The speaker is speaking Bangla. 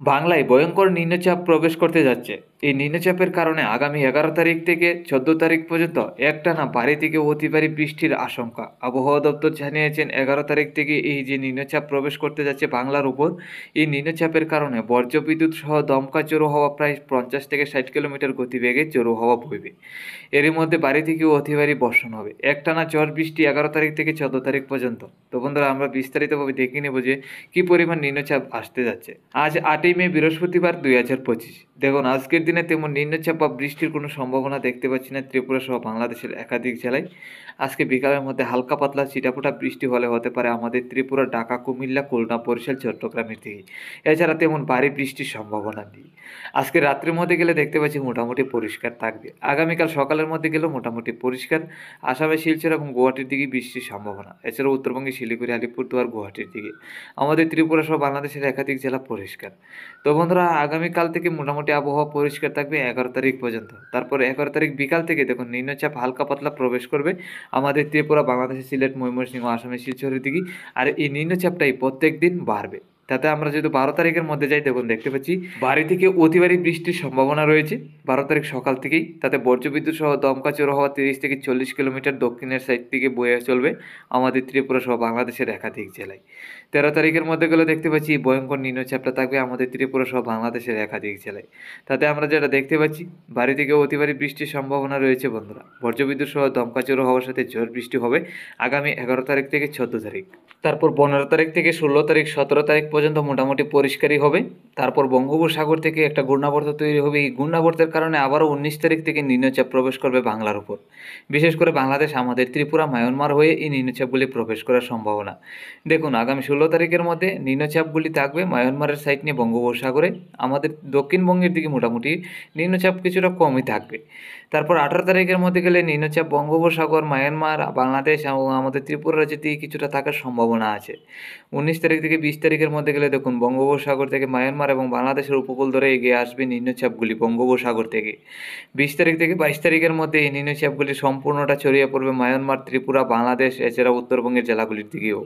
বাংলায় ভয়ঙ্কর নিম্নচাপ প্রবেশ করতে যাচ্ছে। এই নিম্নচাপের কারণে আগামী ১১ তারিখ থেকে ১৪ তারিখ পর্যন্ত একটানা ভারী থেকে অতি ভারী বৃষ্টির আশঙ্কা। আবহাওয়া দপ্তর জানিয়েছেন ১১ তারিখ থেকে এই যে নিম্নচাপ প্রবেশ করতে যাচ্ছে বাংলার উপর, এই নিম্নচাপের কারণে বজ্রবিদ্যুৎ সহ দমকা ঝোড়ো হাওয়া প্রায় ৫০ থেকে ৬০ কিলোমিটার গতিবেগে ঝোড়ো হাওয়া বইবে। এরই মধ্যে ভারী থেকে অতি ভারী বর্ষণ হবে। একটানা ঝড় বৃষ্টি ১১ তারিখ থেকে ১৪ তারিখ পর্যন্ত। তো বন্ধুরা, আমরা বিস্তারিতভাবে দেখে নেব যে কী পরিমাণ নিম্নচাপ আসতে যাচ্ছে। আজ ৮ই মে বৃহস্পতিবার ২০২৫। দেখুন, আজকের দিনে তেমন নিম্নচাপ বা বৃষ্টির কোনো সম্ভাবনা দেখতে পাচ্ছি না ত্রিপুরা সহ বাংলাদেশের একাধিক জেলায়। আজকে বিকালের মধ্যে হালকা পাতলা ছিটাফোঁটা বৃষ্টি হলে হতে পারে আমাদের ত্রিপুরা, ঢাকা, কুমিল্লা, খুলনা, বরিশাল, চট্টগ্রামের দিকে। এছাড়া তেমন ভারী বৃষ্টির সম্ভাবনা নেই। আজকে রাত্রের মধ্যে গেলে দেখতে পাচ্ছি মোটামুটি পরিষ্কার থাকবে। আগামীকাল সকালের মধ্যে গেলেও মোটামুটি পরিষ্কার। আসামে শিলচর এবং গুয়াহাটির দিকে বৃষ্টির সম্ভাবনা। এছাড়াও উত্তরবঙ্গে শিলিগুড়ি, আলিপুরদুয়ার, গুয়াহাটির দিকে। আমাদের ত্রিপুরা সহ বাংলাদেশের একাধিক জেলা পরিষ্কার। তো বন্ধুরা, আগামীকাল থেকে মোটামুটি আবহাওয়া পরিষ্কার থাকবে ১১ তারিখ পর্যন্ত। তারপর ১১ তারিখ বিকাল থেকে দেখুন নিম্নচাপ হালকা পাতলা প্রবেশ করবে আমাদের ত্রিপুরা, বাংলাদেশের সিলেট, ময়মনসিংহ, আসামের শিলচরের দিকে। আর এই নিম্নচাপটাই প্রত্যেক দিন বাড়বে। তাতে আমরা যদি ১২ তারিখের মধ্যে যাই, দেখুন দেখতে পাচ্ছি ভারী থেকে অতি ভারী বৃষ্টির সম্ভাবনা রয়েছে ১২ তারিখ সকাল থেকেই। তাতে বজ্রবিদ্যুৎ সহ দমকা ঝোড়ো হাওয়া ৩০ থেকে ৪০ কিলোমিটার দক্ষিণের সাইড থেকে বয়ে চলবে আমাদের ত্রিপুরা সহ বাংলাদেশের একাধিক জেলায়। ১৩ তারিখের মধ্যে গেলে দেখতে পাচ্ছি ভয়ঙ্কর নিম্নচাপটা থাকবে আমাদের ত্রিপুরা সহ বাংলাদেশের একাধিক জেলায়। তাতে আমরা যেটা দেখতে পাচ্ছি ভারী থেকে অতি ভারী বৃষ্টির সম্ভাবনা রয়েছে বন্ধুরা। বজ্রবিদ্যুৎ সহ দমকা ঝোড়ো হাওয়ার সাথে ঝড় বৃষ্টি হবে আগামী ১১ তারিখ থেকে ১৪ তারিখ। তারপর ১৫ তারিখ থেকে ১৬ তারিখ, ১৭ তারিখ পর্যন্ত মোটামুটি পরিষ্কারই হবে। তারপর বঙ্গোপসাগর থেকে একটা ঘূর্ণাবর্ত তৈরি হবে। এই ঘূর্ণাবর্তের কারণে আবারও ১৯ তারিখ থেকে নিম্নচাপ প্রবেশ করবে বাংলার উপর। বিশেষ করে বাংলাদেশ, আমাদের ত্রিপুরা, মায়ানমার হয়ে এই নিম্নচাপগুলি প্রবেশ করার সম্ভাবনা। দেখুন, আগামী ১৬ তারিখের মধ্যে নিম্নচাপগুলি থাকবে মায়ানমারের সাইড নিয়ে বঙ্গোপসাগরে। আমাদের দক্ষিণবঙ্গের দিকে মোটামুটি নিম্নচাপ কিছুটা কমই থাকবে। তারপর ১৮ তারিখের মধ্যে গেলে নিম্নচাপ বঙ্গোপসাগর, মায়ানমার, বাংলাদেশ এবং আমাদের ত্রিপুরা রাজ্যের দিকে কিছুটা থাকার সম্ভাবনা আছে। ১৯ তারিখ থেকে ২০ তারিখের মধ্যে গেলে দেখুন বঙ্গোপসাগর থেকে মায়ানমার এবং বাংলাদেশের উপকূল ধরে এগিয়ে আসবে নিম্নচাপগুলি বঙ্গোপসাগর থেকে। ২০ তারিখ থেকে ২২ তারিখের মধ্যে এই নিম্নচাপগুলি সম্পূর্ণটা ছড়িয়ে পড়বে মায়ানমার, ত্রিপুরা, বাংলাদেশ, এছাড়া উত্তরবঙ্গের জেলাগুলির দিকেও।